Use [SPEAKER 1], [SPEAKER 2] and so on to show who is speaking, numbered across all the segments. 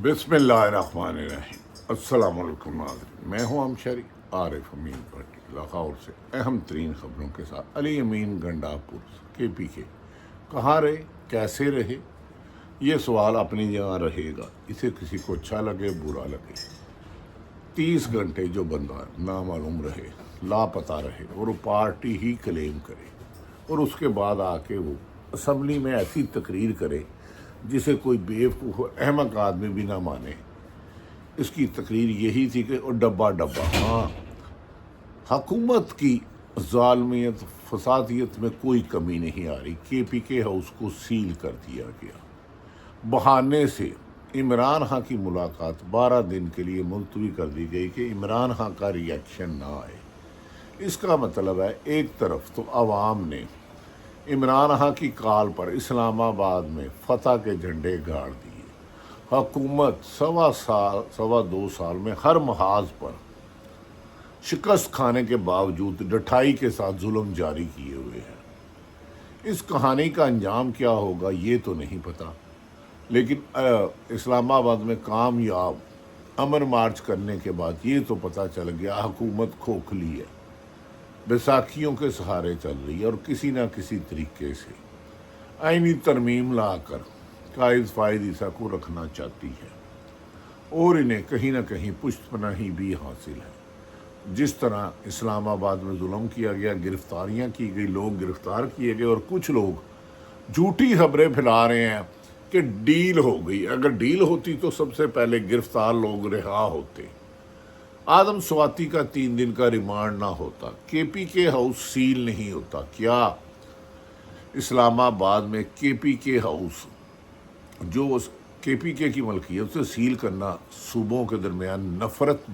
[SPEAKER 1] بسم اللہ الرحمن الرحیم۔ السلام علیکم ناظرین، میں ہوں امشری عارف امین پارٹی لاہور سے اہم ترین خبروں کے ساتھ۔ علی امین گنڈاپور KPK کہاں رہے، کیسے رہے، یہ سوال اپنی جگہ رہے گا، اسے کسی کو اچھا لگے برا لگے۔ 30 گھنٹے جو بندہ نامعلوم رہے، لاپتہ رہے اور وہ پارٹی ہی کلیم کرے، اور اس کے بعد آ کے وہ اسمبلی میں ایسی تقریر کرے جسے کوئی بیوقوف احمق آدمی بھی نہ مانے۔ اس کی تقریر یہی تھی کہ وہ ڈبہ ہاں، حکومت کی ظالمیت فسادیت میں کوئی کمی نہیں آ رہی۔ KPK ہاؤس کو سیل کر دیا گیا، بہانے سے عمران خان کی ملاقات 12 دن کے لیے ملتوی کر دی گئی کہ عمران خان کا ریئیکشن نہ آئے۔ اس کا مطلب ہے ایک طرف تو عوام نے عمران خان کی کال پر اسلام آباد میں فتح کے جھنڈے گاڑ دیے، حکومت سوا دو سال میں ہر محاذ پر شکست کھانے کے باوجود ڈٹائی کے ساتھ ظلم جاری کیے ہوئے ہیں۔ اس کہانی کا انجام کیا ہوگا یہ تو نہیں پتا، لیکن اسلام آباد میں کامیاب امن مارچ کرنے کے بعد یہ تو پتہ چل گیا حکومت کھوکھلی ہے، بیساکھیوں کے سہارے چل رہی ہے اور کسی نہ کسی طریقے سے آئینی ترمیم لا کر قائد فائد عیسیٰ کو رکھنا چاہتی ہے، اور انہیں کہیں نہ کہیں پشت پناہی بھی حاصل ہے۔ جس طرح اسلام آباد میں ظلم کیا گیا، گرفتاریاں کی گئی، لوگ گرفتار کیے گئے، اور کچھ لوگ جھوٹی خبریں پھیلا رہے ہیں کہ ڈیل ہو گئی۔ اگر ڈیل ہوتی تو سب سے پہلے گرفتار لوگ رہا ہوتے، آدم سواتی کا 3 دن کا ریمانڈ نہ ہوتا، KPK ہاؤس سیل نہیں ہوتا۔ کیا اسلام آباد میں KPK ہاؤس جو KPK کی ملکیت سے سیل کرنا صوبوں کے درمیان نفرت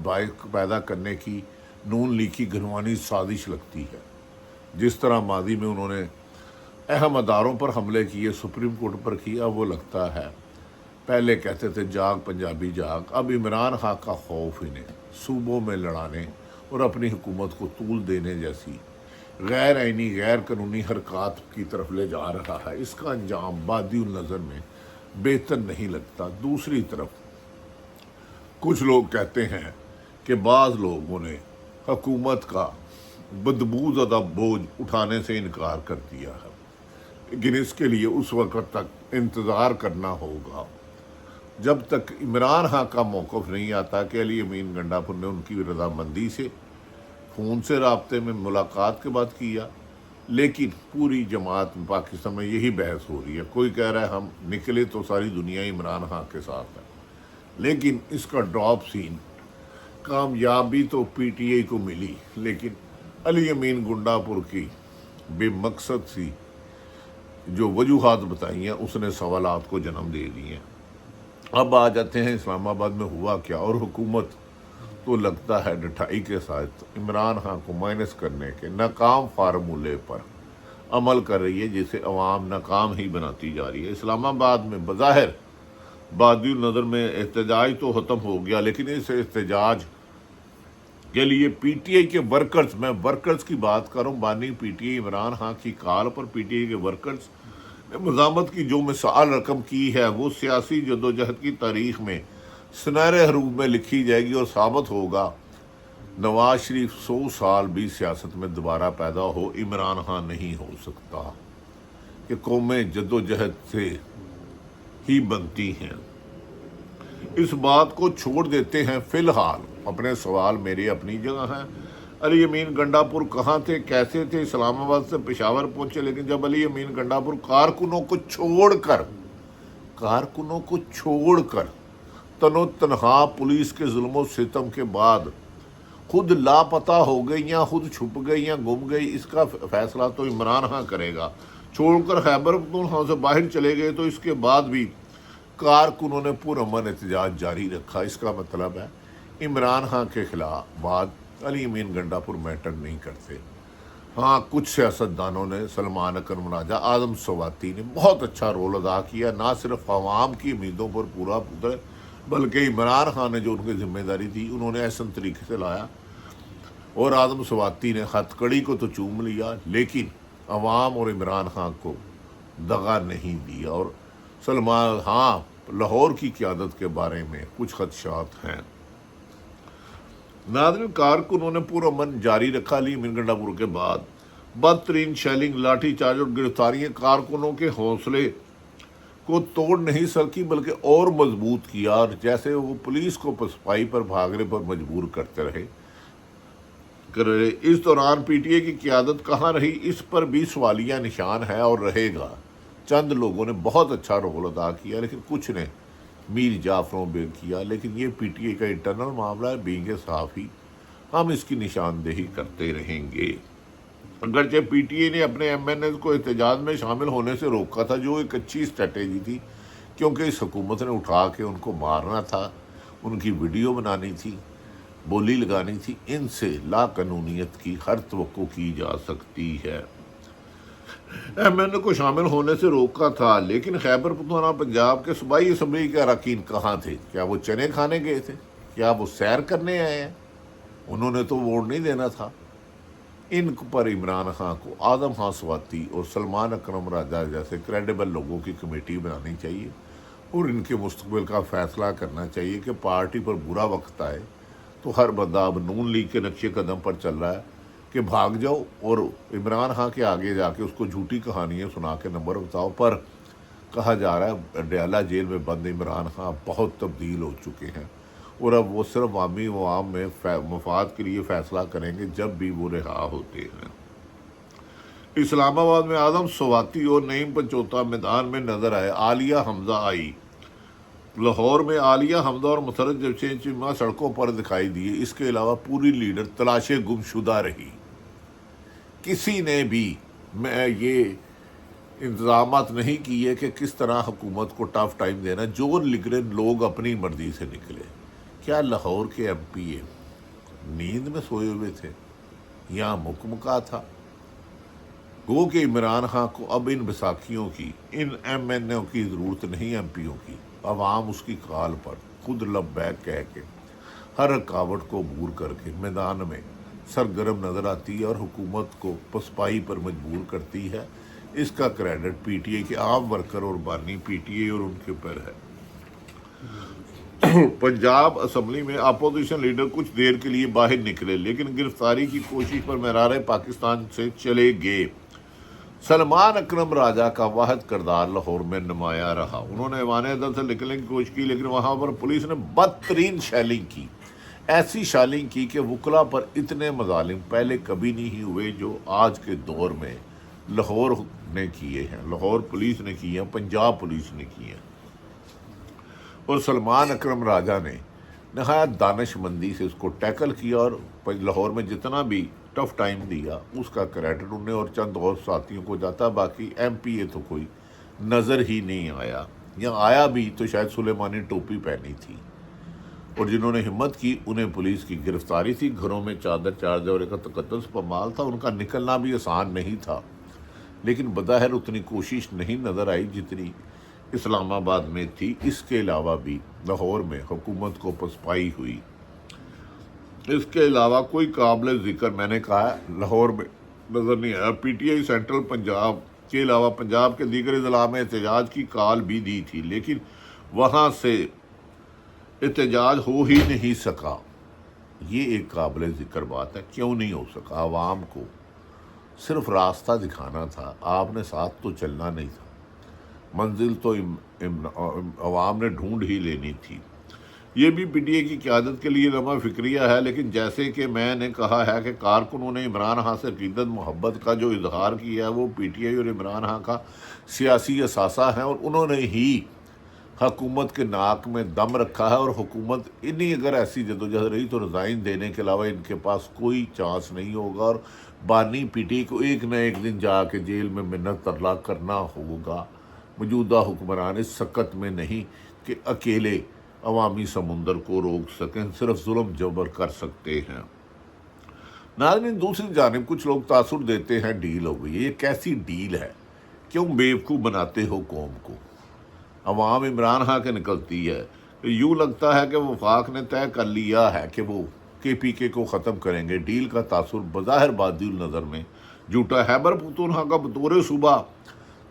[SPEAKER 1] پیدا کرنے کی نون لیگ کی گھنوانی سازش لگتی ہے؟ جس طرح ماضی میں انہوں نے اہم اداروں پر حملے کیے، سپریم کورٹ پر کیا، وہ لگتا ہے پہلے کہتے تھے جاگ پنجابی جاگ، اب عمران خان کا خوف انہیں صوبوں میں لڑانے اور اپنی حکومت کو طول دینے جیسی غیر آئینی غیر قانونی حرکات کی طرف لے جا رہا ہے۔ اس کا انجام بادی النظر میں بہتر نہیں لگتا۔ دوسری طرف کچھ لوگ کہتے ہیں کہ بعض لوگوں نے حکومت کا بدبو زدہ بوجھ اٹھانے سے انکار کر دیا ہے، لیکن اس کے لیے اس وقت تک انتظار کرنا ہوگا جب تک عمران خان کا موقف نہیں آتا کہ علی امین گنڈاپور نے ان کی رضامندی سے فون سے رابطے میں ملاقات کے بعد کیا۔ لیکن پوری جماعت پاکستان میں یہی بحث ہو رہی ہے، کوئی کہہ رہا ہے ہم نکلے تو ساری دنیا عمران خان کے ساتھ ہے، لیکن اس کا ڈراپ سین کامیابی تو PTI کو ملی، لیکن علی امین گنڈاپور کی بے مقصد سی جو وجوہات بتائی ہیں اس نے سوالات کو جنم دے دی ہیں۔ اب آ جاتے ہیں اسلام آباد میں ہوا کیا، اور حکومت تو لگتا ہے ڈٹائی کے ساتھ عمران خان کو مائنس کرنے کے ناکام فارمولے پر عمل کر رہی ہے، جسے عوام ناکام ہی بناتی جا رہی ہے۔ اسلام آباد میں بظاہر بادی النظر میں احتجاج تو ختم ہو گیا، لیکن اس احتجاج کے لیے PTI کے ورکرز، میں ورکرز کی بات کروں، بانی PTI عمران خان کی کال پر PTI کے ورکرز نے مزاحمت کی جو مثال رقم کی ہے وہ سیاسی جدوجہد کی تاریخ میں سنہرے حروف میں لکھی جائے گی، اور ثابت ہوگا نواز شریف 100 سال بھی سیاست میں دوبارہ پیدا ہو، عمران خان نہیں ہو سکتا، کہ قومیں جدوجہد سے ہی بنتی ہیں۔ اس بات کو چھوڑ دیتے ہیں فی الحال، اپنے سوال میرے اپنی جگہ ہیں۔ علی امین گنڈاپور کہاں تھے، کیسے تھے؟ اسلام آباد سے پشاور پہنچے، لیکن جب علی امین گنڈاپور کارکنوں کو چھوڑ کر تنو تنہا پولیس کے ظلم و ستم کے بعد خود لاپتہ ہو گئی یا خود چھپ گئی یا گم گئی، اس کا فیصلہ تو عمران خان کرے گا۔ چھوڑ کر خیبر پختونخوا سے باہر چلے گئے تو اس کے بعد بھی کارکنوں نے پرامن احتجاج جاری رکھا۔ اس کا مطلب ہے عمران خان کے خلاف بعد علی امین گنڈاپور میٹر نہیں کرتے۔ ہاں، کچھ سیاستدانوں نے، سلمان اکرم راجہ، آدم سواتی نے بہت اچھا رول ادا کیا، نہ صرف عوام کی امیدوں پر پورا اترے بلکہ عمران خان نے جو ان کی ذمہ داری تھی انہوں نے احسن طریقے سے لایا، اور آدم سواتی نے ہتھ کڑی کو تو چوم لیا، لیکن عوام اور عمران خان کو دغا نہیں دیا۔ اور سلمان، ہاں، لاہور کی قیادت کے بارے میں کچھ خدشات ہیں۔ ناظرین، کارکنوں نے پرامن جاری رکھا لی امین گنڈا پور کے بعد بدترین شیلنگ، لاٹھی چارج اور گرفتاریاں کارکنوں کے حوصلے کو توڑ نہیں سکی بلکہ اور مضبوط کیا، اور جیسے وہ پولیس کو پسپائی پر بھاگنے پر مجبور کرتے رہے۔ اس دوران پی ٹی اے کی قیادت کہاں رہی، اس پر بھی سوالیہ نشان ہے اور رہے گا۔ چند لوگوں نے بہت اچھا رول ادا کیا لیکن کچھ نے میر جعفروں بے کیا، لیکن یہ پی ٹی اے کا انٹرنل معاملہ ہے۔ بینگ صحافی ہم اس کی نشاندہی کرتے رہیں گے۔ اگرچہ پی ٹی اے نے اپنے ایم این ایز کو احتجاج میں شامل ہونے سے روکا تھا، جو ایک اچھی اسٹریٹجی تھی، کیونکہ اس حکومت نے اٹھا کے ان کو مارنا تھا، ان کی ویڈیو بنانی تھی، بولی لگانی تھی۔ ان سے لا قانونیت کی ہر توقع کی جا سکتی ہے۔ ایم این اے کو شامل ہونے سے روکا تھا، لیکن خیبر پختونخوا پنجاب کے صوبائی اسمبلی کے اراکین کہاں تھے؟ کیا وہ چنے کھانے گئے تھے؟ کیا وہ سیر کرنے آئے ہیں؟ انہوں نے تو ووٹ نہیں دینا تھا۔ ان پر عمران خان کو، اعظم خان سواتی اور سلمان اکرم راجہ جیسے کریڈیبل لوگوں کی کمیٹی بنانی چاہیے اور ان کے مستقبل کا فیصلہ کرنا چاہیے کہ پارٹی پر برا وقت آئے تو ہر بندہ اب نون لیگ کے نقشے قدم پر چل رہا ہے کہ بھاگ جاؤ اور عمران خان کے آگے جا کے اس کو جھوٹی کہانیاں سنا کے نمبر بتاؤ۔ پر کہا جا رہا ہے ڈیالہ جیل میں بند عمران خان بہت تبدیل ہو چکے ہیں اور اب وہ صرف عوام میں مفاد کے لیے فیصلہ کریں گے جب بھی وہ رہا ہوتے ہیں۔ اسلام آباد میں اعظم سواتی اور نعیم پنچوتا میدان میں نظر آئے۔ عالیہ حمزہ آئی۔ لاہور میں عالیہ حمزہ اور مسرت جمشید چیمہ سڑکوں پر دکھائی دیے۔ اس کے علاوہ پوری لیڈر تلاش گم شدہ رہی۔ کسی نے بھی یہ انتظامات نہیں کیے کہ کس طرح حکومت کو ٹف ٹائم دینا۔ جو نکلے لوگ اپنی مرضی سے نکلے۔ کیا لاہور کے ایم پی اے نیند میں سوئے ہوئے تھے یا مکمکا تھا؟ گو کہ عمران خان کو اب ان بیساکھیوں کی، ان ایم این اے کی ضرورت نہیں، ایم پی او کی۔ عوام اس کی کال پر خود لبیک کہہ کے ہر رکاوٹ کو عبور کر کے میدان میں سرگرم نظر آتی ہے اور حکومت کو پسپائی پر مجبور کرتی ہے۔ اس کا کریڈٹ پی ٹی اے کے عام ورکر اور بانی پی ٹی اے اور ان کے پر ہے۔ پنجاب اسمبلی میں اپوزیشن لیڈر کچھ دیر کے لیے باہر نکلے لیکن گرفتاری کی کوشش پر محرار پاکستان سے چلے گئے۔ سلمان اکرم راجہ کا واحد کردار لاہور میں نمایاں رہا۔ انہوں نے ایوان عدالت سے نکلنے کی کوشش کی لیکن وہاں پر پولیس نے بدترین شیلنگ کی، ایسی شیلنگ کی کہ وکلا پر اتنے مظالم پہلے کبھی نہیں ہوئے جو آج کے دور میں لاہور نے کیے ہیں، لاہور پولیس نے کیے ہیں، پنجاب پولیس نے کیے ہیں۔ اور سلمان اکرم راجہ نے نہایت دانش مندی سے اس کو ٹیکل کیا اور لاہور میں جتنا بھی ٹف ٹائم دیا اس کا کریڈٹ انہیں اور چند اور ساتھیوں کو جاتا۔ باقی ایم پی اے تو کوئی نظر ہی نہیں آیا، یا آیا بھی تو شاید سلیمانی ٹوپی پہنی تھی، اور جنہوں نے ہمت کی انہیں پولیس کی گرفتاری تھی۔ گھروں میں چادر چارجر اور ایک تقدس پامال تھا۔ ان کا نکلنا بھی آسان نہیں تھا، لیکن بظاہر اتنی کوشش نہیں نظر آئی جتنی اسلام آباد میں تھی۔ اس کے علاوہ بھی لاہور میں حکومت کو پسپائی ہوئی۔ اس کے علاوہ کوئی قابل ذکر میں نے کہا لاہور میں نظر نہیں آیا۔ P T I central Punjab کے علاوہ پنجاب کے دیگر اضلاع میں احتجاج کی کال بھی دی تھی، لیکن وہاں سے احتجاج ہو ہی نہیں سکا۔ یہ ایک قابل ذکر بات ہے۔ کیوں نہیں ہو سکا؟ عوام کو صرف راستہ دکھانا تھا، آپ نے ساتھ تو چلنا نہیں تھا، منزل تو عوام نے ڈھونڈ ہی لینی تھی۔ یہ بھی پی ٹی اے کی قیادت کے لیے لمحہ فکریہ ہے، لیکن جیسے کہ میں نے کہا ہے کہ کارکنوں نے عمران خان سے عقیدت محبت کا جو اظہار کیا ہے وہ پی ٹی آئی اور عمران خان کا سیاسی اثاثہ ہے، اور انہوں نے ہی حکومت کے ناک میں دم رکھا ہے، اور حکومت انہیں اگر ایسی جدوجہد رہی تو ریزائن دینے کے علاوہ ان کے پاس کوئی چانس نہیں ہوگا، اور بانی پی ٹی کو ایک نہ ایک دن جا کے جیل میں منت ترلا کرنا ہوگا۔ موجودہ حکمران اس سکت میں نہیں کہ اکیلے عوامی سمندر کو روک سکیں، صرف ظلم جبر کر سکتے ہیں۔ ناظرین، دوسری جانب کچھ لوگ تاثر دیتے ہیں ڈیل ہو گئی ہے۔ یہ کیسی ڈیل ہے؟ کیوں بیوقوف بناتے ہو قوم کو؟ عوام عمران خان کے نکلتی ہے، یوں لگتا ہے کہ وفاق نے طے کر لیا ہے کہ وہ کے پی کے کو ختم کریں گے۔ ڈیل کا تاثر بظاہر بادی النظر میں جھوٹا ہے۔ خیبر پختونخوا کا بطور صوبہ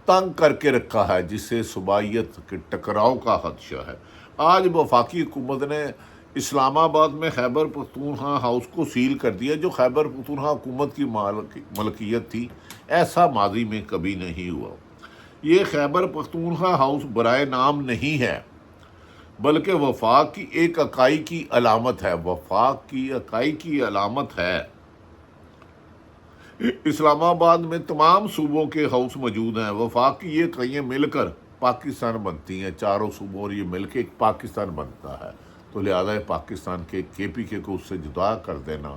[SPEAKER 1] تنگ کر کے رکھا ہے، جس سے صوبائیت کے ٹکراؤ کا خدشہ ہے۔ آج وفاقی حکومت نے اسلام آباد میں خیبر پختونخوا ہاؤس کو سیل کر دیا، جو خیبر پختونخوا حکومت کی ملکیت تھی۔ ایسا ماضی میں کبھی نہیں ہوا۔ یہ خیبر پختونخوا ہاؤس برائے نام نہیں ہے، بلکہ وفاق کی ایک اکائی کی علامت ہے۔ وفاق کی اکائی کی علامت ہے۔ اسلام آباد میں تمام صوبوں کے ہاؤس موجود ہیں۔ وفاق کی یہ اکائیاں مل کر پاکستان بنتی ہیں، چاروں صوبوں، اور یہ مل کے ایک پاکستان بنتا ہے۔ تو لہذا پاکستان کے KPK کو اس سے جدا کر دینا،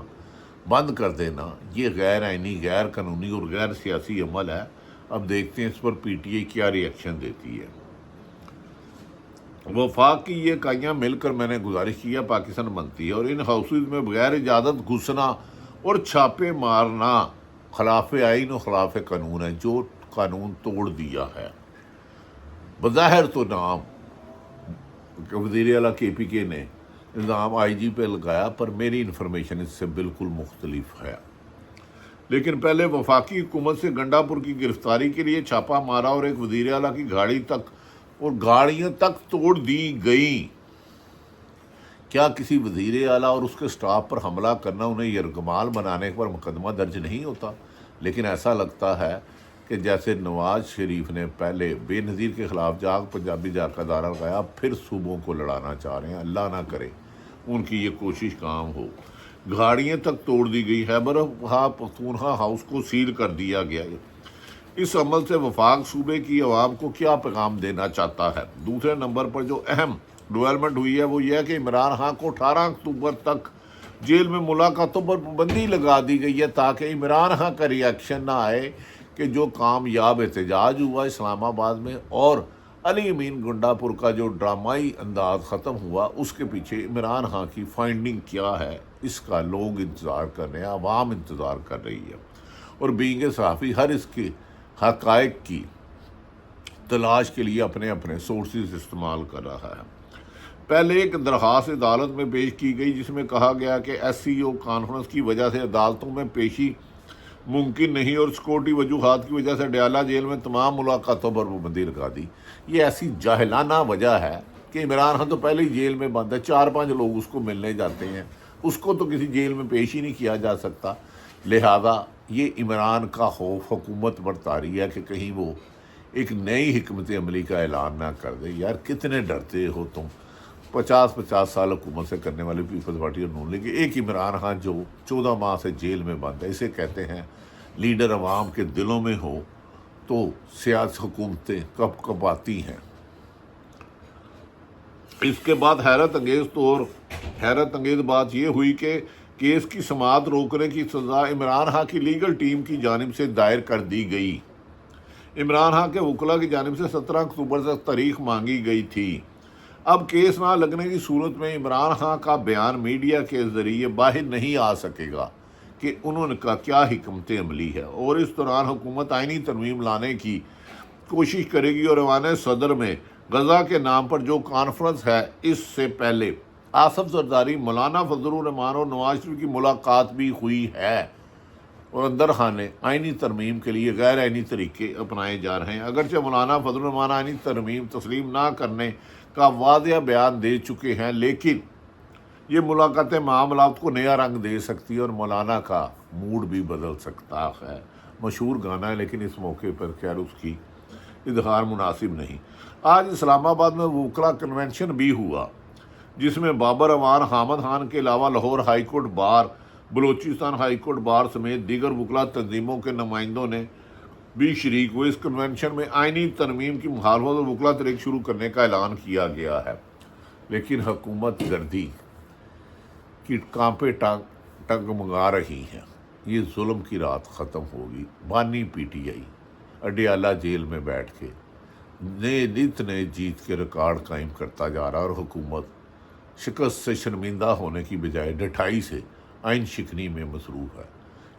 [SPEAKER 1] بند کر دینا، یہ غیر آئینی، غیر قانونی اور غیر سیاسی عمل ہے۔ اب دیکھتے ہیں اس پر PTI کیا ری ایکشن دیتی ہے۔ وفاق کی یہ اکائیاں مل کر، میں نے گزارش کیا، پاکستان بنتی ہے، اور ان ہاؤسز میں بغیر اجازت گھسنا اور چھاپے مارنا خلاف آئین و خلاف قانون ہے، جو قانون توڑ دیا ہے۔ بظاہر تو نام وزیر اعلیٰ KPK نے الزام IG پہ لگایا، پر میری انفارمیشن اس سے بالکل مختلف ہے۔ لیکن پہلے وفاقی حکومت سے گنڈا پور کی گرفتاری کے لیے چھاپا مارا اور ایک وزیر اعلیٰ کی گاڑی تک اور گاڑیاں تک توڑ دی گئیں۔ کیا کسی وزیر اعلیٰ اور اس کے سٹاف پر حملہ کرنا انہیں یرغمال بنانے پر مقدمہ درج نہیں ہوتا؟ لیکن ایسا لگتا ہے کہ جیسے نواز شریف نے پہلے بے نظیر کے خلاف جاگ پنجابی جاگ کا دورہ لگایا، پھر صوبوں کو لڑانا چاہ رہے ہیں۔ اللہ نہ کرے ان کی یہ کوشش کام ہو۔ گاڑیاں تک توڑ دی گئی، خیبر پختونخوا ہاؤس کو سیل کر دیا گیا۔ اس عمل سے وفاق صوبے کی عوام کو کیا پیغام دینا چاہتا ہے؟ دوسرے نمبر پر جو اہم ڈیولپمنٹ ہوئی ہے وہ یہ ہے کہ عمران خان کو 18 اکتوبر تک جیل میں ملاقاتوں پر پابندی لگا دی گئی ہے، تاکہ عمران خان کا ری ایکشن نہ آئے کہ جو کامیاب احتجاج ہوا اسلام آباد میں اور علی امین گنڈا پور کا جو ڈرامائی انداز ختم ہوا، اس کے پیچھے عمران خان کی فائنڈنگ کیا ہے، اس کا لوگ انتظار کر رہے ہیں، عوام انتظار کر رہی ہے۔ اور بینگ صحافی ہر اس کے حقائق کی تلاش کے لیے اپنے اپنے سورسز استعمال کر رہا ہے۔ پہلے ایک درخواست عدالت میں پیش کی گئی، جس میں کہا گیا کہ SCO کانفرنس کی وجہ سے عدالتوں میں پیشی ممکن نہیں اور سیکورٹی وجوہات کی وجہ سے ڈیالہ جیل میں تمام ملاقاتوں پر پابندی لگا دی۔ یہ ایسی جاہلانہ وجہ ہے کہ عمران خان تو پہلے ہی جیل میں بند ہے، 4-5 لوگ اس کو ملنے جاتے ہیں، اس کو تو کسی جیل میں پیش ہی نہیں کیا جا سکتا۔ لہذا یہ عمران کا خوف حکومت برتا رہی ہے کہ کہیں وہ ایک نئی حکمت عملی کا اعلان نہ کر دے۔ یار کتنے ڈرتے ہو تم؟ 50 سال حکومت سے کرنے والی پیپلز پارٹی اور نون لیگ، ایک عمران خان جو 14 ماہ سے جیل میں بند ہے، اسے کہتے ہیں لیڈر عوام کے دلوں میں ہو تو سیاسی حکومتیں کب کب آتی ہیں۔ اس کے بعد حیرت انگیز بات یہ ہوئی کہ کیس کی سماعت روکنے کی سزا عمران خان کی لیگل ٹیم کی جانب سے دائر کر دی گئی۔ عمران خان کے وکلاء کی جانب سے 17 اکتوبر تک تاریخ مانگی گئی تھی۔ اب کیس نہ لگنے کی صورت میں عمران خان کا بیان میڈیا کے ذریعے باہر نہیں آ سکے گا کہ انہوں نے کیا حکمت عملی ہے، اور اس دوران حکومت آئینی ترمیم لانے کی کوشش کرے گی۔ اور ایوان صدر میں غزہ کے نام پر جو کانفرنس ہے، اس سے پہلے آصف زرداری، مولانا فضل الرحمان اور نواز شریف کی ملاقات بھی ہوئی ہے، اور اندر خانے آئینی ترمیم کے لیے غیر آئینی طریقے اپنائے جا رہے ہیں۔ اگرچہ مولانا فضل الرحمان آئینی ترمیم تسلیم نہ کرنے کا واضح بیان دے چکے ہیں، لیکن یہ ملاقاتیں معاملات کو نیا رنگ دے سکتی ہے اور مولانا کا موڈ بھی بدل سکتا ہے۔ مشہور گانا ہے، لیکن اس موقع پر خیر اس کی اظہار مناسب نہیں۔ آج اسلام آباد میں وکلاء کنونشن بھی ہوا، جس میں بابر امان حامد خان کے علاوہ Lahore high court bar, Balochistan high court bar سمیت دیگر وکلاء تنظیموں کے نمائندوں نے بھی شریک ہوئے۔ اس کنونشن میں آئینی ترمیم کی مخالفت اور وکلاء تحریک شروع کرنے کا اعلان کیا گیا ہے، لیکن حکومت گردی کی کانپے ٹنگ منگا رہی ہیں۔ یہ ظلم کی رات ختم ہوگی۔ بانی PTI اڈیالہ جیل میں بیٹھ کے نت نئے جیت کے ریکارڈ قائم کرتا جا رہا، اور حکومت شکست سے شرمندہ ہونے کی بجائے ڈٹھائی سے آئین شکنی میں مصروف ہے۔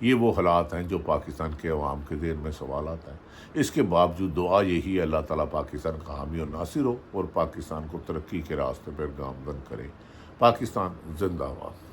[SPEAKER 1] یہ وہ حالات ہیں جو پاکستان کے عوام کے ذہن میں سوالات ہیں۔ اس کے باوجود دعا یہی ہے اللہ تعالیٰ پاکستان کا حامی اور ناصر ہو اور پاکستان کو ترقی کے راستے پر گامزن کرے۔ پاکستان زندہ باد۔